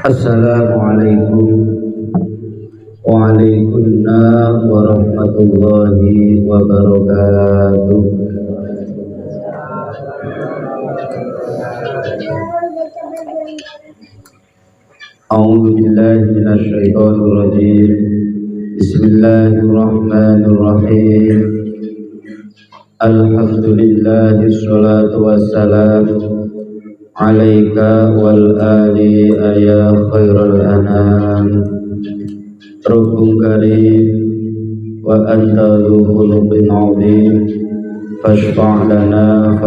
Assalamualaikum waalaikumsalam warahmatullahi wabarakatuh. A'udzu billahi minasy syaithanir rajim. Bismillahirrahmanirrahim. Alhamdulillahi sholatu wassalamu alaika wal ali ya khairal anam. Rabbun karim wa anta dzu khuluqin azim. Fashfa' lana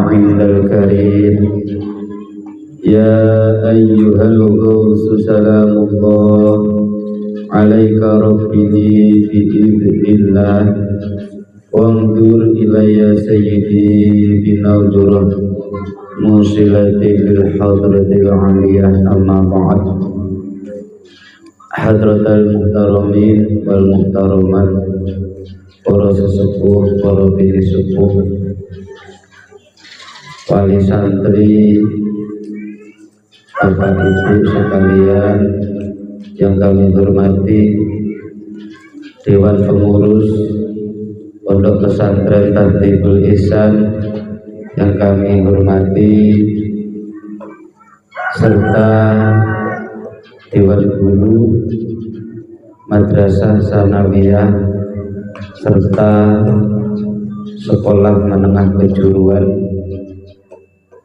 'indal karim. Ya ayyuhal ghawsu salamullah alaika rabbi bi idznillah. Wanzur ilayya sayyidi binawzurah musilati bil hadratil aliyah amma ba'd. Hadratal muhtaramin wal muhtaramat, para sesepuh, para bini sepuh, wali santri, bapak ibu sekalian yang kami hormati, dewan pengurus Pondok Pesantren Tatibul Ihsan yang kami hormati, serta Dewan Guru Madrasah Sanawiyah serta Sekolah Menengah Kejuruan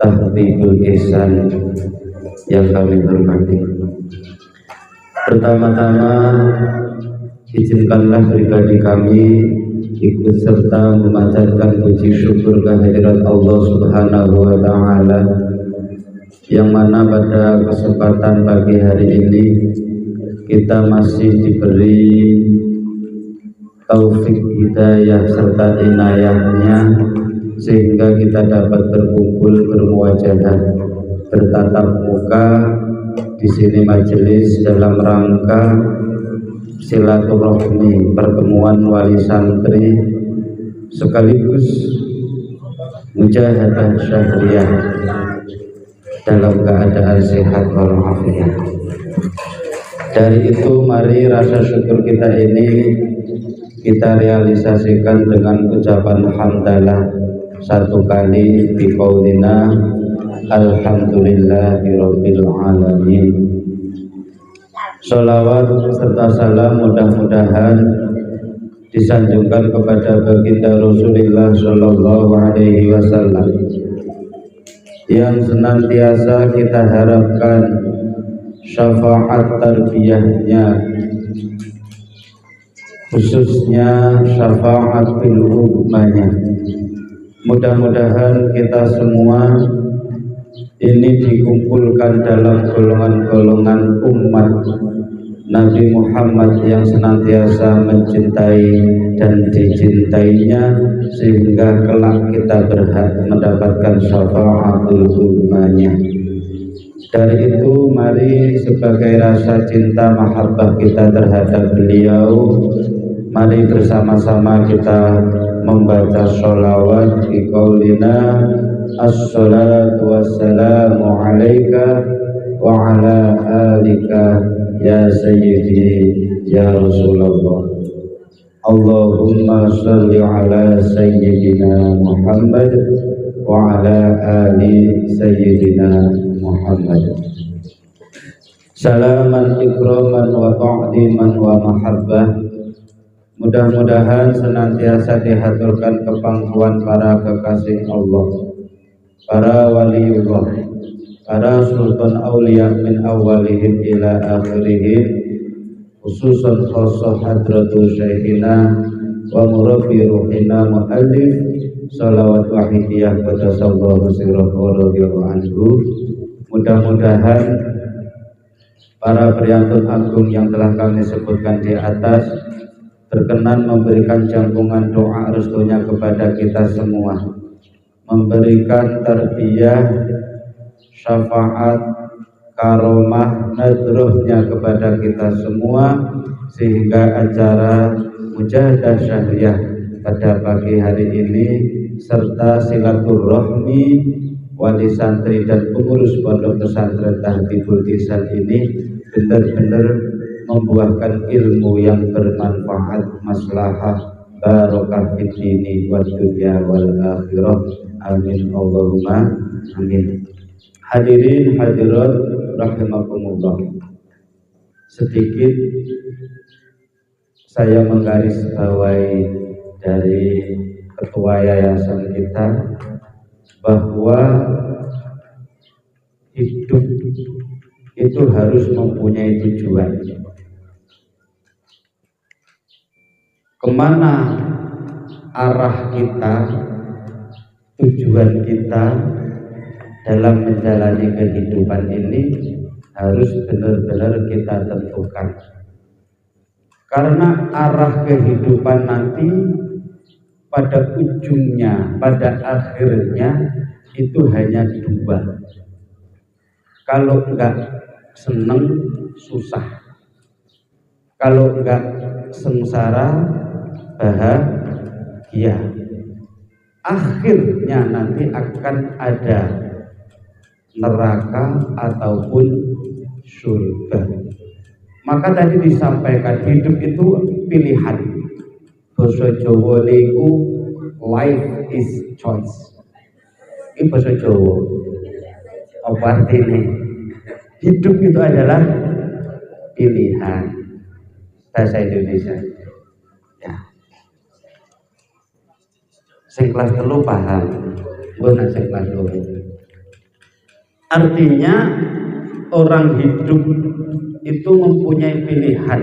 Tatibul Ihsan yang kami hormati. Pertama-tama izinkanlah pribadi kami ikut serta memanjatkan puji syukur kehadirat Allah Subhanahu wa Ta'ala, yang mana pada kesempatan pagi hari ini kita masih diberi taufik hidayah serta inayahnya sehingga kita dapat berkumpul, bermuajadah, bertatap muka di sini majelis dalam rangka silaturahmi, pertemuan wali santri sekaligus mujahadah syahriyah dalam keadaan sehat walafiat. Dari itu mari rasa syukur kita ini kita realisasikan dengan ucapan hamdalah satu kali bi qaulina alhamdulillahirabbil alamin. Sholawat serta salam mudah-mudahan disanjungkan kepada baginda Rasulullah Shallallahu Alaihi Wasallam yang senantiasa kita harapkan syafaat tarbiyahnya, khususnya syafaat bil ummahnya. Mudah-mudahan kita semua ini dikumpulkan dalam golongan-golongan umat Nabi Muhammad yang senantiasa mencintai dan dicintainya, sehingga kelak kita berhak mendapatkan syafaatul ummahnya. Dari itu mari sebagai rasa cinta mahabbah kita terhadap beliau, mari bersama-sama kita membaca sholawat di qaulina assalatu wassalamu alaika wa ala alika ya sayyidi ya Rasulullah. Allahumma sholli ala sayyidina Muhammad wa ala ali sayyidina Muhammad. Salaman ikraman wa ta'diman wa mahabbah. Mudah-mudahan senantiasa dihaturkan kepangkuan para kekasih Allah, para waliullah, para sultan aulia min awalihim ila akhirihim, khususan khosoh hadratul syekhina wa murabbi ruhina mu'allif salawat wahidiyah qadasallahu sirrahu wa radiyallahu anhu. Mudah-mudahan para priantun agung yang telah kami sebutkan di atas berkenan memberikan jangkungan doa restunya kepada kita semua, memberikan tarbiyah, syafaat, karomah, nadrohnya kepada kita semua, sehingga acara mujahadah syahriyah pada pagi hari ini serta silaturahmi wali santri dan pengurus pondok pesantren Tahdibul Ihsan ini benar-benar membuahkan ilmu yang bermanfaat, maslahah, barokah fid dini wad dunya wal akhirah. Amin Allahumma amin. Hadirin hadirat rahimakumullah. Sedikit saya menggarisbawahi dari ketua yayasan kita bahwa hidup itu harus mempunyai tujuan. Kemana arah kita, tujuan kita dalam menjalani kehidupan ini harus benar-benar kita tentukan. Karena arah kehidupan nanti pada ujungnya, pada akhirnya itu hanya dua. Kalau enggak seneng, susah. Kalau enggak sengsara, bahagia. Akhirnya nanti akan ada neraka ataupun surga. Maka tadi disampaikan hidup itu pilihan. Basa Jawa niku life is choice. Ini basa Jawa. Apa artinya? Hidup itu adalah pilihan. Bahasa Indonesia. Ya. Sing kelas 3 paham. Bukan sing kelas 2. Artinya orang hidup itu mempunyai pilihan,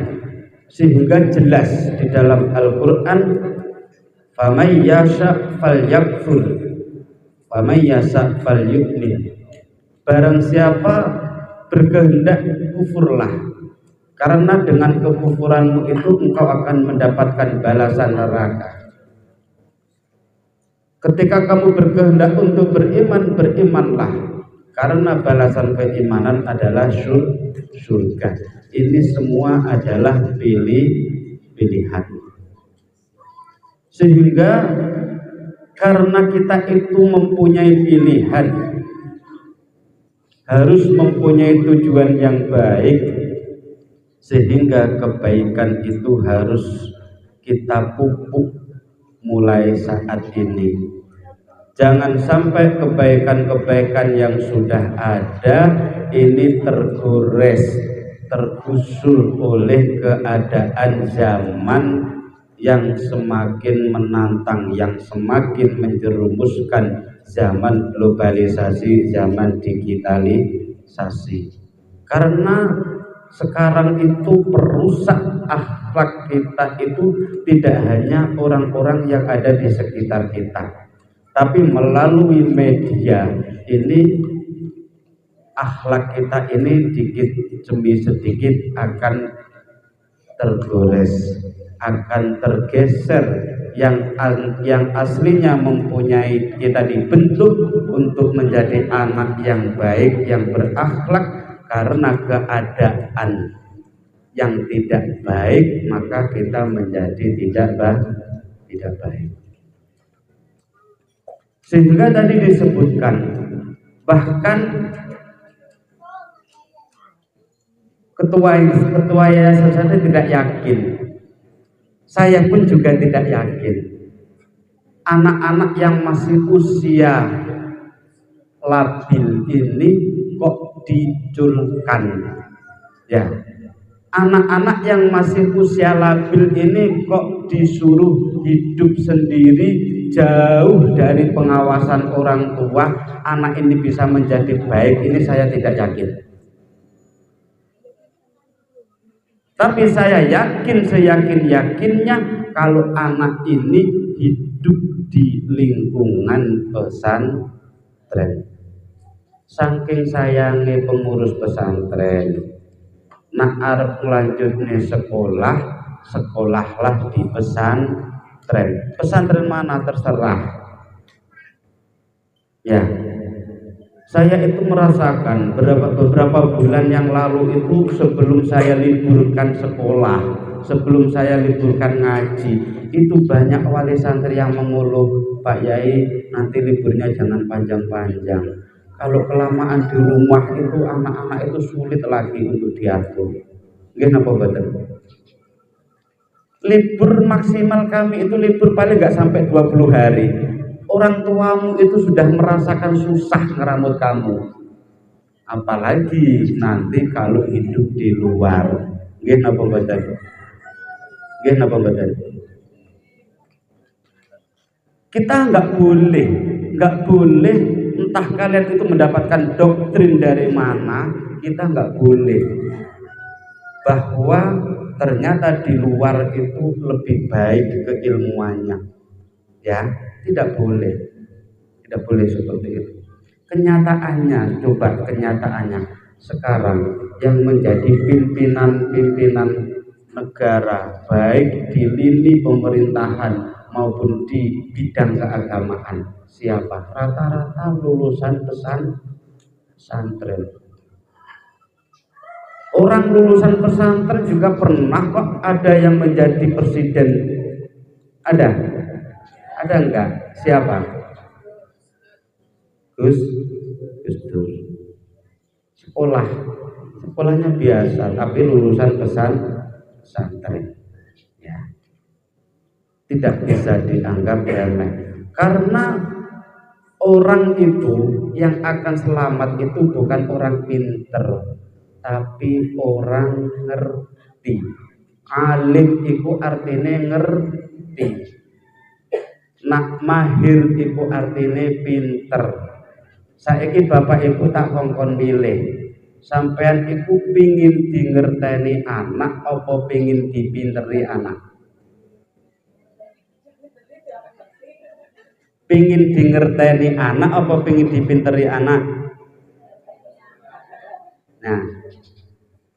sehingga jelas di dalam Al-Quran, faman yasha falyakfur faman yasha falyu'min. Barang siapa berkehendak, kufurlah, karena dengan kekufuranmu itu engkau akan mendapatkan balasan neraka. Ketika kamu berkehendak untuk beriman, berimanlah, karena balasan keimanan adalah surga. Ini semua adalah pilihan. Sehingga karena kita itu mempunyai pilihan, harus mempunyai tujuan yang baik, sehingga kebaikan itu harus kita pupuk mulai saat ini. Jangan sampai kebaikan-kebaikan yang sudah ada ini tergores, tergusur oleh keadaan zaman yang semakin menantang, yang semakin menjerumuskan, zaman globalisasi, zaman digitalisasi. Karena sekarang itu perusak akhlak kita itu tidak hanya orang-orang yang ada di sekitar kita, tapi melalui media ini akhlak kita ini dikit demi sedikit akan tergores, akan tergeser. Yang aslinya mempunyai, kita dibentuk untuk menjadi anak yang baik, yang berakhlak, karena keadaan yang tidak baik maka kita menjadi tidak baik. Sehingga tadi disebutkan, bahkan ketua yayasan saya tidak yakin, saya pun juga tidak yakin, anak-anak yang masih usia labil ini kok diculkan. Ya, anak-anak yang masih usia labil ini kok disuruh hidup sendiri, jauh dari pengawasan orang tua. Anak ini bisa menjadi baik, ini saya tidak yakin. Tapi saya yakin, seyakin-yakinnya kalau anak ini hidup di lingkungan pesantren. Saking sayangnya pengurus pesantren, nak arep lanjutnya sekolah, sekolahlah di pesantren. Pesantren mana terserah. Ya, saya itu merasakan beberapa bulan yang lalu itu, sebelum saya liburkan sekolah, sebelum saya liburkan ngaji, itu banyak wali santri yang mengeluh, Pak Yai nanti liburnya jangan panjang-panjang. Kalau kelamaan di rumah itu anak-anak itu sulit lagi untuk diatur. Nggih napa mboten? Libur maksimal kami itu libur paling nggak sampai 20 hari. Orang tuamu itu sudah merasakan susah ngeramut kamu. Apalagi nanti kalau hidup di luar. Nggih napa mboten? Nggih napa mboten? Kita nggak boleh entah kalian itu mendapatkan doktrin dari mana, kita nggak boleh bahwa ternyata di luar itu lebih baik keilmuannya, ya tidak boleh seperti itu. Kenyataannya sekarang yang menjadi pimpinan negara baik di lini pemerintahan maupun di bidang keagamaan siapa? Rata-rata lulusan pesantren. Orang lulusan pesantren juga pernah kok ada yang menjadi presiden. Ada enggak? Siapa? Gus Dur. Sekolahnya biasa, tapi lulusan pesantren. Ya. Tidak bisa dianggap remeh. Karena orang itu yang akan selamat itu bukan orang pinter, tapi orang ngerti. Alim itu artinya ngerti. Nak mahir itu artinya pinter. Saiki bapak ibu tak kongkon milih, sampean iku pingin dingerteni anak apa pingin dipinteri anak? Pingin dingerteni anak apa pingin dipinteri anak?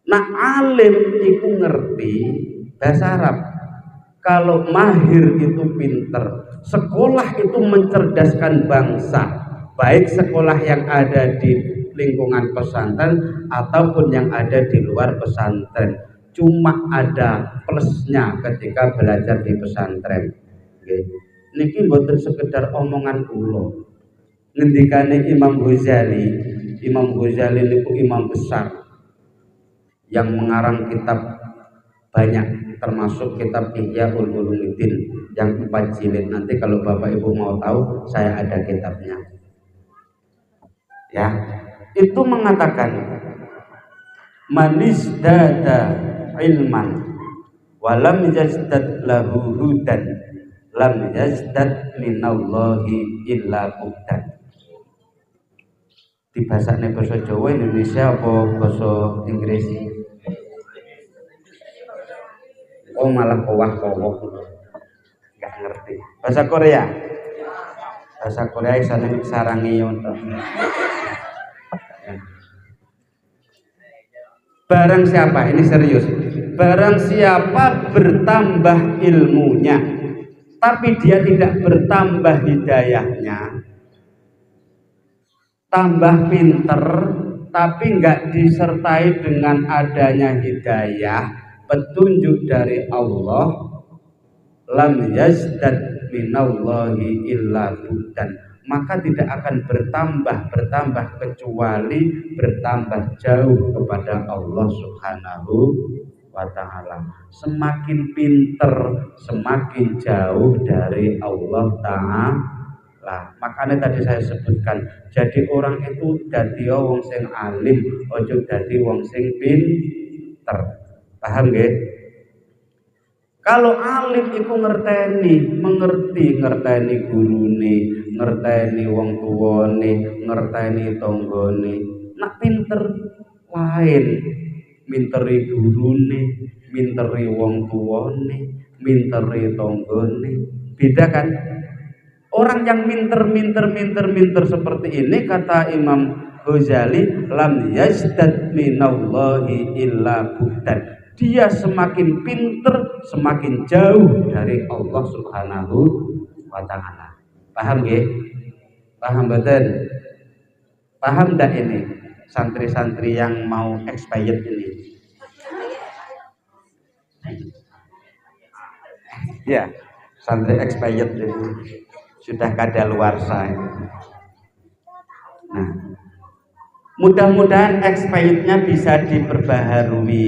Nah alim itu ngerti bahasa Arab. Kalau mahir itu pinter. Sekolah itu mencerdaskan bangsa, baik sekolah yang ada di lingkungan pesantren ataupun yang ada di luar pesantren. Cuma ada plusnya ketika belajar di pesantren. Okay. Niki mboten sekedar omongan kula. Ngendikane Imam Ghazali niku imam besar yang mengarang kitab banyak, termasuk kitab Ihya Ulumuddin yang 4 jilid. Nanti kalau Bapak Ibu mau tahu, saya ada kitabnya. Ya, itu mengatakan manis dada ilman walam yazdad lahu hudan lam yazdad minallahi illa hudan. Di bahasane basa Jawa, Indonesia apa basa Inggris? Oh malah kowah-kowah, nggak ngerti. Bahasa Korea sana sarangi untuk. Barang siapa, ini serius, barang siapa bertambah ilmunya tapi dia tidak bertambah hidayahnya, tambah pinter tapi nggak disertai dengan adanya hidayah, petunjuk dari Allah, lam yazdad minallahi illa hudan, maka tidak akan bertambah kecuali bertambah jauh kepada Allah Subhanahu wa ta'ala. Semakin pinter semakin jauh dari Allah ta'ala. Makanya tadi saya sebutkan, jadi orang itu dadi wong sing alim, ojo dadi wong sing pinter. Paham nggih? Kalau alim iku ngerteni gurune, ngerteni wong tuwane, ngerteni tanggane. Nak pinter lain, minteri gurune, minteri wong tuwane, minteri tanggane. Beda kan? Orang yang minter seperti ini, kata Imam Ghazali, lam yazdad minallahi illa buhdan. Dia semakin pinter semakin jauh dari Allah Subhanahu wa ta'ala. Paham nggih? Paham betul? Paham enggak ini santri-santri yang mau expired ini? Ya, santri expired itu sudah kadaluarsa. Nah, mudah-mudahan expirednya bisa diperbaharui,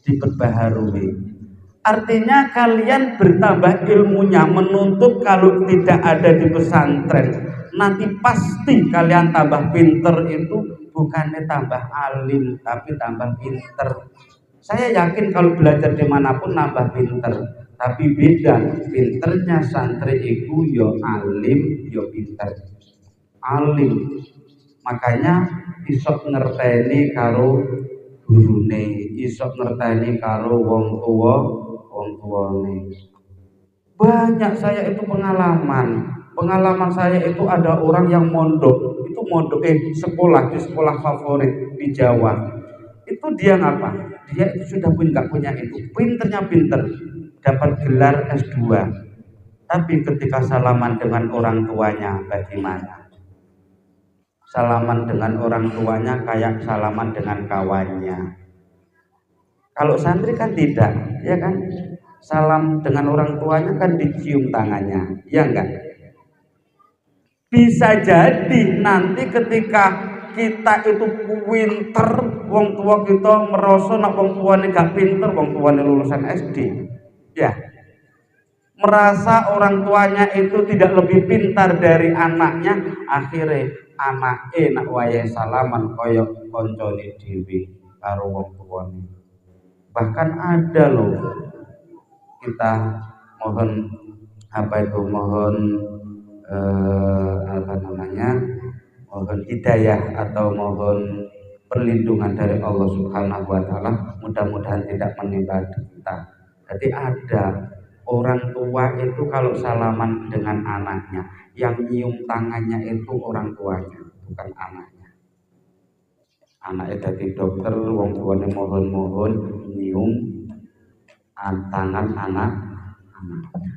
diperbaharui. Artinya kalian bertambah ilmunya, menuntut kalau tidak ada di pesantren, nanti pasti kalian tambah pinter itu bukannya tambah alim, tapi tambah pinter. Saya yakin kalau belajar dimanapun nambah pinter, tapi beda pinternya santri itu yo alim, yo pinter. Alim, makanya isok ngerteni karo gurune, isok ngerteni karo wong tuane. Banyak saya itu pengalaman saya itu ada orang yang mondok, itu mondok sekolah di sekolah favorit di Jawa. Itu dia ngapa? Dia itu sudah nggak punya itu, pinternya pinter, dapat gelar S2. Tapi ketika salaman dengan orang tuanya bagaimana? Salaman dengan orang tuanya kayak salaman dengan kawannya. Kalau santri kan tidak, ya kan? Salam dengan orang tuanya kan dicium tangannya, ya enggak? Bisa jadi nanti ketika kita itu pinter, wong tua kita merasa nak wong tuane gak pinter, wong tuane lulusan SD, ya. Merasa orang tuanya itu tidak lebih pintar dari anaknya, akhirnya anak nak wayahe salaman koyok koncone dhewe karo wong tuane. Bahkan ada loh, kita mohon mohon hidayah atau mohon perlindungan dari Allah Subhanahu wa taala, mudah-mudahan tidak menimpa kita. Jadi ada orang tua itu kalau salaman dengan anaknya, yang nyium tangannya itu orang tuanya, bukan anaknya. Anaknya jadi dokter, wong tuane mohon-mohon nyium tangan anak-anaknya.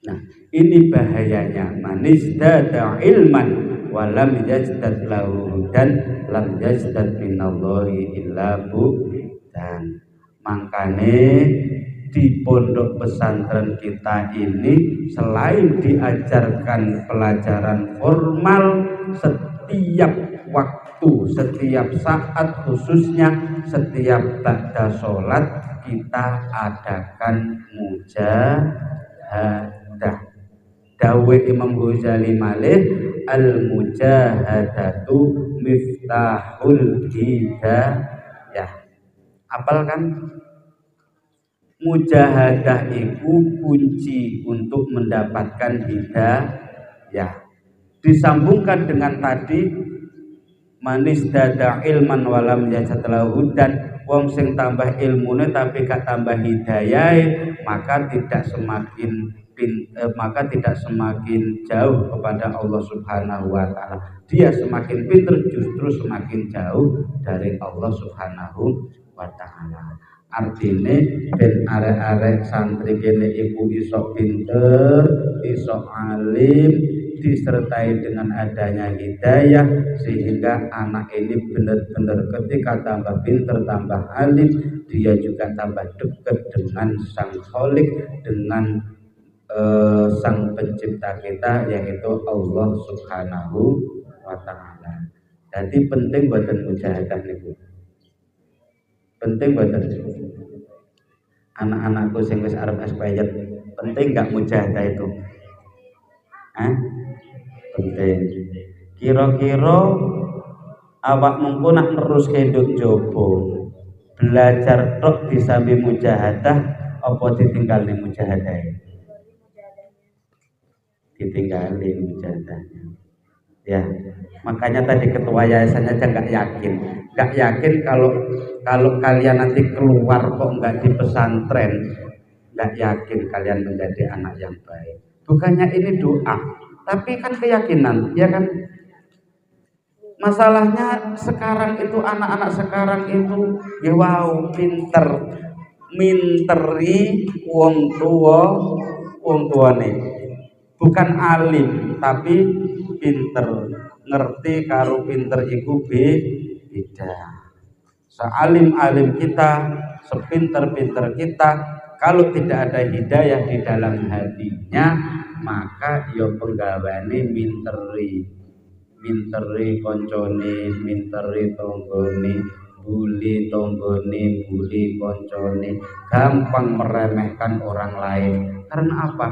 Nah, ini bahayanya, manisdada ilman walam yazdad lahu dan lam yazdad minallahi illa dan makanya di pondok pesantren kita ini selain diajarkan pelajaran formal setiap waktu, setiap saat, khususnya setiap ba'da sholat kita adakan mujahadah. Dawe Imam Ghazali malih, al mujahadatu miftahul hidayah. Apal kan? Mujahadah itu kunci untuk mendapatkan hidayah. Disambungkan dengan tadi manis dada ilman walam yajatlahu, dan wong sing tambah ilmune tapi gak tambah hidayah, maka tidak semakin jauh kepada Allah Subhanahu wa taala. Dia semakin pintar, justru semakin jauh dari Allah Subhanahu wa taala. Artinya ben arek-arek santri kene iku iso pinter, iso alim, disertai dengan adanya hidayah, sehingga anak ini benar-benar ketika tambah pinter, tambah alim, dia juga tambah dekat dengan sang Khalik, dengan sang pencipta kita, yaitu Allah Subhanahu wa taala. Jadi penting buat mujahadah niku. Penting buatan anak-anakku sing wis arep expired, penting gak mujahadah itu? Penting. Kira-kira awak mengko nak terus kenduk jopo belajar tok disambi mujahadah apa ditinggal ning mujahadah? Ditinggalin mujahadahnya. Ya, makanya tadi ketua yayasan aja nggak yakin kalau kalian nanti keluar kok nggak di pesantren, nggak yakin kalian menjadi anak yang baik. Bukannya ini doa, tapi kan keyakinan, ya kan? Masalahnya sekarang itu anak-anak sekarang itu ya wow, minteri wong tuane. Bukan alim tapi pinter, ngerti karo pinter iku beda. Sealim-alim kita, sepinter-pinter kita, Kalau tidak ada hidayah di dalam hatinya, maka ya penggawane minteri koncone, minteri tonggone, bully tonggone, bully koncone, gampang meremehkan orang lain. Karena apa?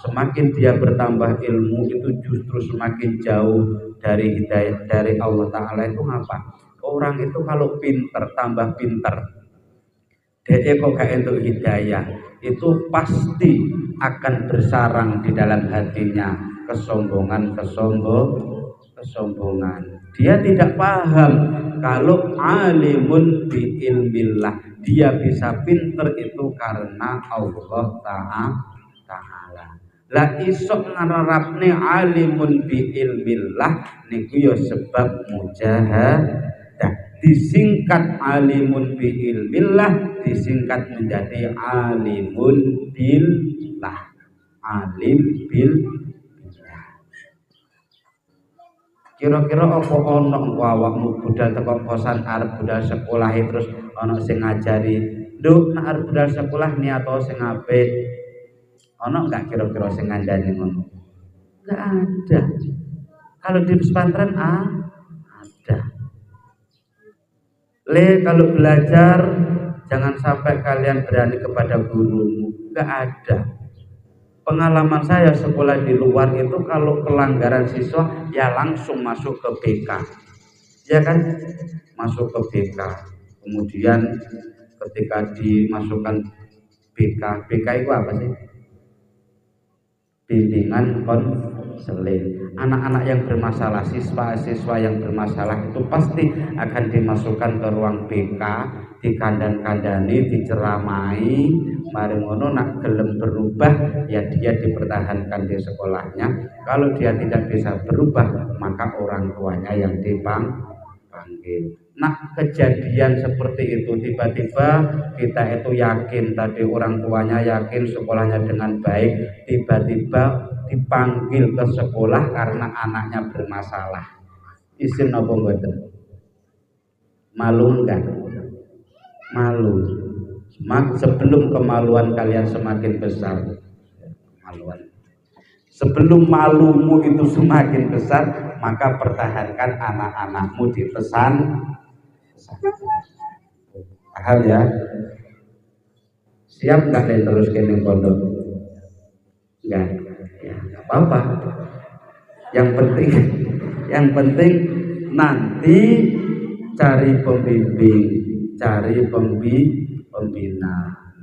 Semakin dia bertambah ilmu itu justru semakin jauh dari hidayah dari Allah Ta'ala. Itu apa? Orang itu kalau pinter, tambah pinter, dia kok gak entuk hidayah, itu pasti akan bersarang di dalam hatinya kesombongan. Dia tidak paham kalau alimun bi ilmillah, dia bisa pinter itu karena Allah Ta'ala. Lah isok ngarapne alimun bi ilmillah niku ya sebab mujahadah. Disingkat alimun bi ilmillah, disingkat menjadi alimun billah. Alim billah. Kira-kira apa ana engko awakmu budal teko kosan arep budal sekolah terus ana sing ngajari, "Nduk, nek arep budal sekolah niato sing apik." Ono enggak kira-kira sing ngandani ngono? Enggak ada. Kalau di pesantren ada. Kalau belajar jangan sampai kalian berani kepada gurumu. Enggak ada. Pengalaman saya sekolah di luar itu kalau pelanggaran siswa ya langsung masuk ke BK. Ya kan? Masuk ke BK. Kemudian ketika dimasukkan BK itu apa sih? Bimbingan konseling. Anak-anak yang bermasalah, siswa-siswa yang bermasalah itu pasti akan dimasukkan ke ruang BK, dikandang-kandani, diceramai, mari ngono nak gelem berubah ya dia dipertahankan di sekolahnya. Kalau dia tidak bisa berubah maka orang tuanya yang dipanggil. Nah, kejadian seperti itu tiba-tiba kita itu yakin tadi orang tuanya yakin sekolahnya dengan baik, tiba-tiba dipanggil ke sekolah karena anaknya bermasalah. Isin apa mboten? Malu enggak? Malu. Sebelum kemaluan kalian semakin besar, kemaluan. Sebelum malumu itu semakin besar, maka pertahankan anak-anakmu di pesan. Paham ya? Siap nggak nih terus kening pondok? Enggak, ya nggak apa-apa. Yang penting nanti cari pembimbing, cari pembina.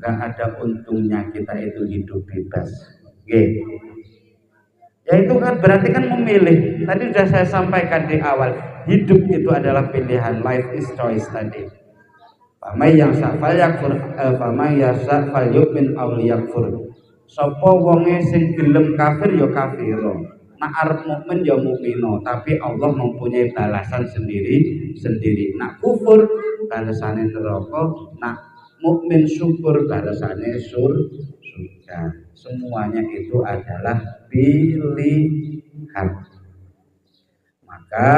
Nggak ada untungnya kita itu hidup bebas. Oke. Ya itu kan berarti kan memilih. Tadi sudah saya sampaikan di awal, hidup itu adalah pilihan, life is choice tadi. Famay yang safal yakfur, famay yasa fal yu'min aw liyakfur. Sapa wonge sing gelem kafir ya kafiro. Nak arep mukmin ya mukmino, tapi Allah mempunyai balasan sendiri. Nak kufur balasane neraka, nak mukmin syukur balasane surga. Semuanya itu adalah pilihan. Maka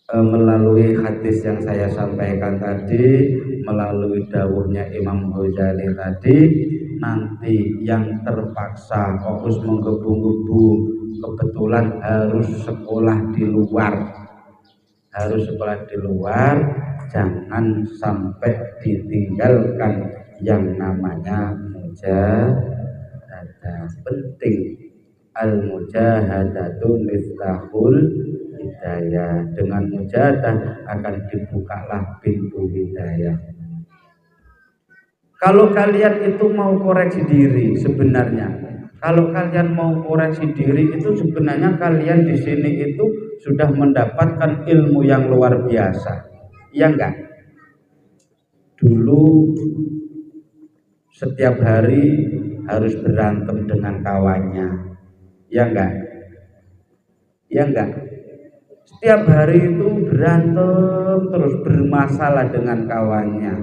melalui hadis yang saya sampaikan tadi, melalui dawuhnya Imam Ghazali tadi, nanti yang terpaksa fokus menggebu-gebu kebetulan harus sekolah di luar, jangan sampai ditinggalkan yang namanya mujahadah. Penting, al-mujahadatu miftahul hidayah. Dengan mujahadah akan dibukalah pintu hidayah. Kalau kalian itu mau koreksi diri, sebenarnya kalau kalian mau koreksi diri itu sebenarnya kalian di sini itu sudah mendapatkan ilmu yang luar biasa. Iya enggak? Dulu setiap hari harus berantem dengan kawannya. Iya enggak? Iya enggak? Setiap hari itu berantem terus, bermasalah dengan kawannya.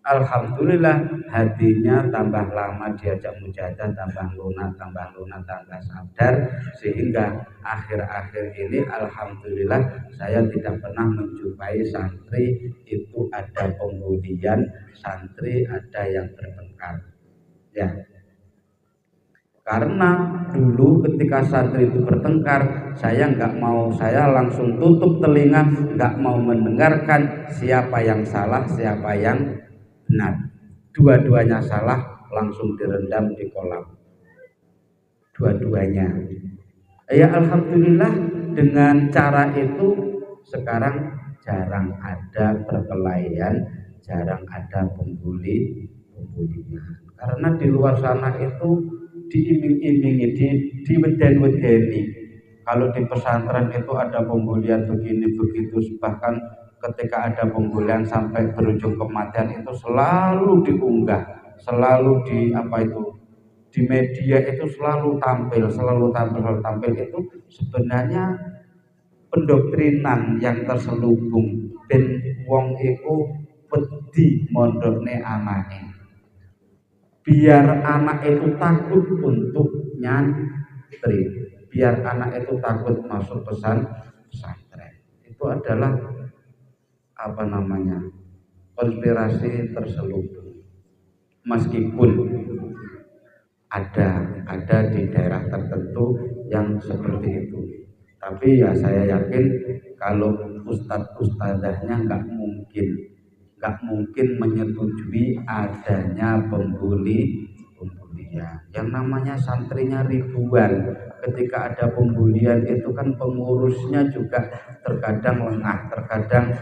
Alhamdulillah hatinya tambah lama diajak mujahadah tambah lunak tambah sadar, sehingga akhir-akhir ini alhamdulillah saya tidak pernah menjumpai santri itu ada pembulian, santri ada yang bertengkar ya. Karena dulu ketika santri itu bertengkar, saya langsung tutup telinga, nggak mau mendengarkan siapa yang salah, siapa yang benar. Dua-duanya salah, langsung direndam di kolam. Dua-duanya. Ya alhamdulillah dengan cara itu sekarang jarang ada perkelahian, jarang ada pembulian. Karena di luar sana itu diiming-imingi, diweden-wedeni. Kalau di pesantren itu ada pembulian begini begitu, bahkan ketika ada pembulian sampai berujung kematian itu selalu diunggah, selalu di media itu selalu tampil itu sebenarnya pendoktrinan yang terselubung ben wong iku wedi mondokne anake. Biar anak itu takut untuk nyantri, biar anak itu takut masuk pesantren. Itu adalah konspirasi terselubung. Meskipun ada di daerah tertentu yang seperti itu, tapi ya saya yakin kalau ustadz-ustadzahnya nggak mungkin menyetujui adanya pembulian. Yang namanya santrinya ribuan, ketika ada pembulian itu kan pengurusnya juga terkadang lengah, terkadang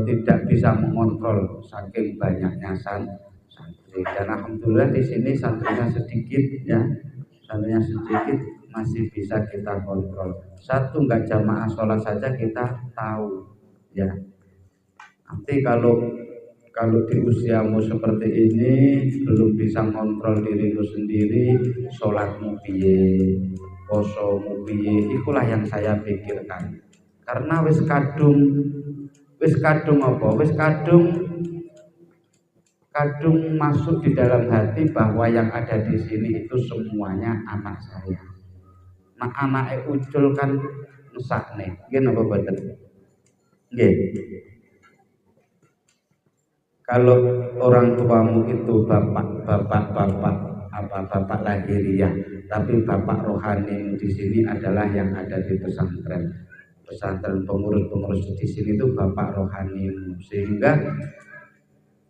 tidak bisa mengontrol saking banyaknya santri. Dan alhamdulillah di sini santrinya sedikit ya, masih bisa kita kontrol. Satu, nggak jamaah sholat saja kita tahu ya. Nanti kalau di usiamu seperti ini belum bisa kontrol dirimu sendiri, sholatmu piye, posomu piye, itulah yang saya pikirkan. Karena wis kadung masuk di dalam hati bahwa yang ada di sini itu semuanya anak saya. Nah anaknya ucul kan mesakne, nggih napa boten? Nggih. Kalau orang tuamu itu bapak lahiriah, tapi bapak rohani di sini adalah yang ada di pesantren pengurus di sini itu bapak rohani, sehingga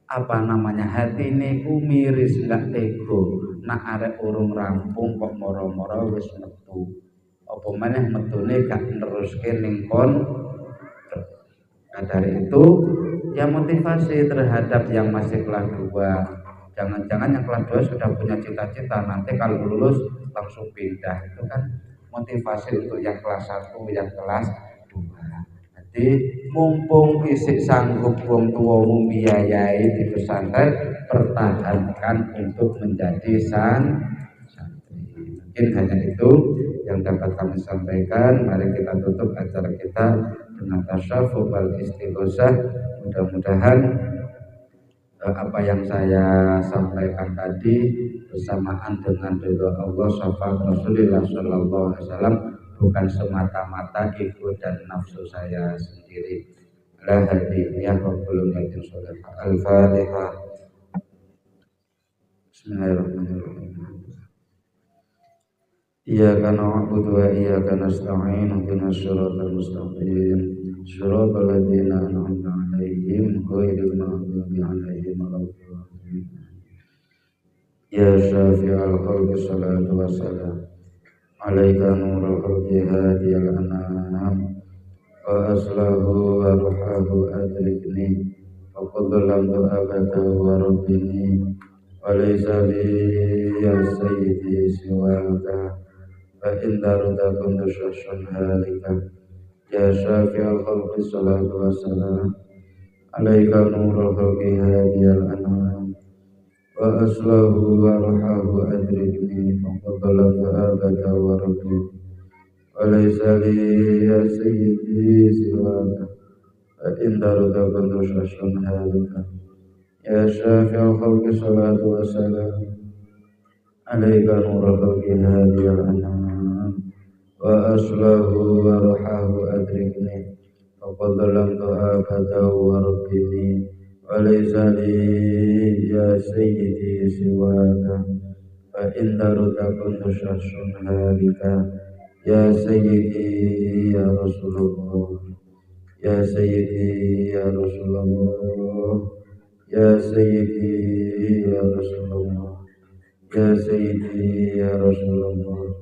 hati ini ku miris nggak tego. Nak arek urung rampung kok moro-moro wis metu. Apa maneh metune gak neruske ning kon. Nah dari itu ya motivasi terhadap yang masih kelas 2. Jangan-jangan yang kelas 2 sudah punya cita-cita nanti kalau lulus langsung pindah. Itu kan motivasi untuk yang kelas 1, yang kelas 2. Jadi mumpung isik sanggup wong tuamu biayai di pesantren, pertahankan untuk menjadi santri. Mungkin hanya itu yang dapat kami sampaikan. Mari kita tutup acara kita dengan tasyafuf wal istighosah. Mudah-mudahan apa yang saya sampaikan tadi bersamaan dengan ridho Allah syafaat Rasulullah sallallahu alaihi wasallam, bukan semata-mata ego dan nafsu saya sendiri. La hadiyah wa kullu yakin sholat. Al-Fatihah. Bismillahirrahmanirrahim. Iyyaka na'budu wa iyyaka nasta'in. Ihdinas shiratal mustaqim. Shiratal ladzina an'amta 'alaihim ghairil maghdubi 'alaihim waladdallin. Ya syafi'al khalqi shalatu wassalam. Alaika nurul khalqi hadiyal anam. Wa aslahu wa ruhahu adrikni. Wa qudlamtu abada wa rabbini. Wa laysa li ya sayyidi siwaka. Fa inda rudakum tushashun halika. Ya syafi'al khalqi salatu wassalam. Alaika nurul khalqi hadiyal anam. Wa aslahu wa ruhahu adrikni. Faqadalahu abada wa rabbi. Wa laysa li ya sayyidi siwaka. Fa inda rudakum tushashun halika. يا شافع الخلق صلاة وسلام عليك نور الخلق هادي الأنام وأصله وروحه أدركني فقد ظلمت آفته وربني وليس لي يا سيدي سواك فإن درت كنت شخص هالكا يا سيدي يا رسول الله يا سيدي يا رسول الله يا سيدي يا رسول الله يا سيدي يا رسول الله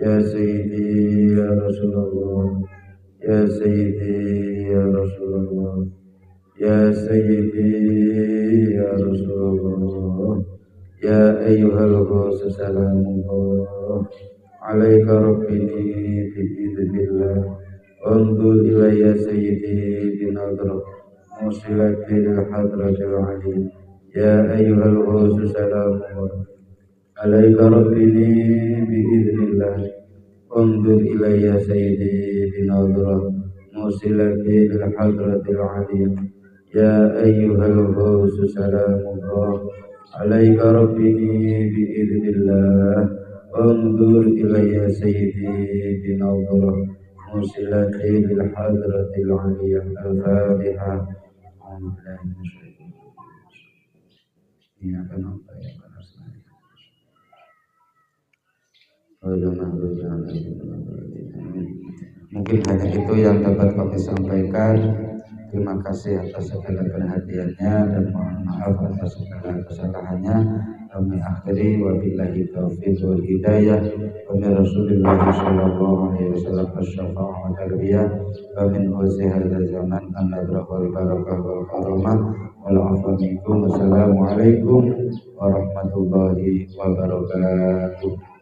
يا سيدي يا رسول الله يا سيدي يا رسول الله يا سيدي يا رسول الله يا أيها الغوث سلام الله عليك ربي بإذن الله انظر إلي سيدي بنظرة موصلة للحضرة العليم يا أيها الغوث سلام الله عليك ربي بإذن الله انظر إلي سيدي بنظرة موصلة للحضرة العليم يا أيها الغوث سلام الله عليك ربي بإذن الله انظر إلي سيدي بنظرة موصلة للحضرة العليا الفاتحة أعوذ بالله من الشيطان الرجيم إياك نعبد وإياك نستعين Mungkin hanya itu yang dapat kami sampaikan. Terima kasih atas segala perhatiannya dan mohon maaf atas segala kesalahannya. Kami akhiri wabillahi taufiq wal hidayah. Kami Rasulullah sallallahu alaihi wasallam asy-syafa'ah wa tarbiyah. Wa min uzi hadzal zaman an-nadrah wal barakah wal karamah wal afwa minkum. Wassalamualaikum warahmatullahi wabarakatuh.